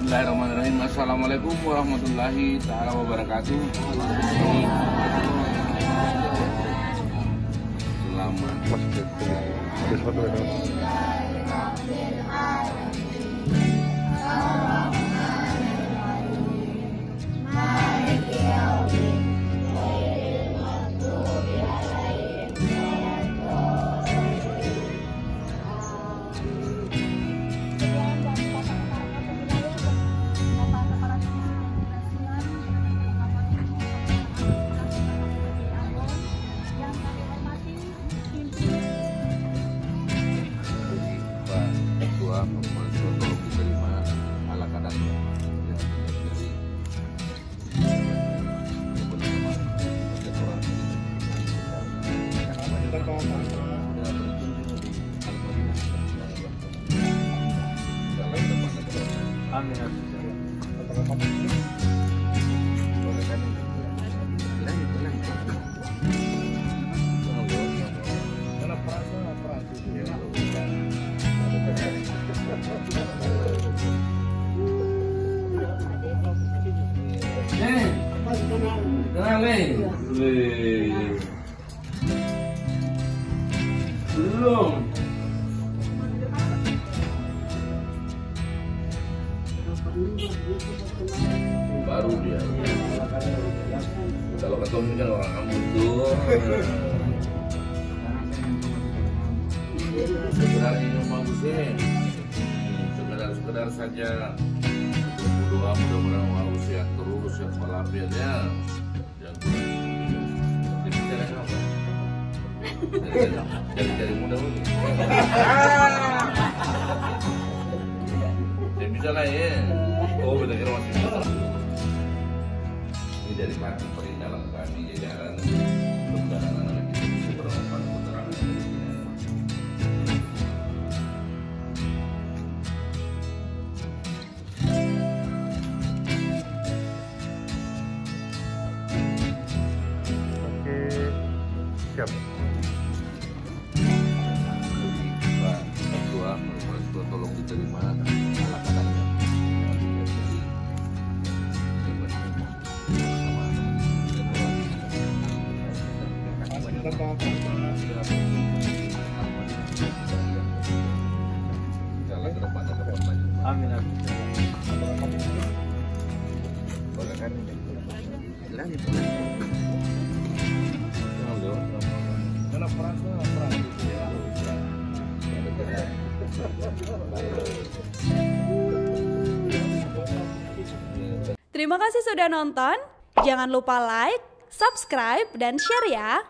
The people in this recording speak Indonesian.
Bismillahirrahmanirrahim. Assalamualaikum warahmatullahi taala wabarakatuh. Belum. Baru dia. Kalau ketemu ini kan orang kamu tuh. Sebenarnya ini bagusnya. Sekedar saja. Berdoa mudah-mudahan Allah sehat terus, sehat walafiat ya. Jadi mudah dulu. Jadi bisa lah ya. Oh benar kira masih bisa. Ini dari kaki dalam kami jajaran mudah-mudahan anak-anak kita bisa bermanfaat keterangan. Oke, siap. Tolong diterima anak-anaknya. Amin. Terima kasih sudah nonton. Jangan lupa like, subscribe, dan share ya.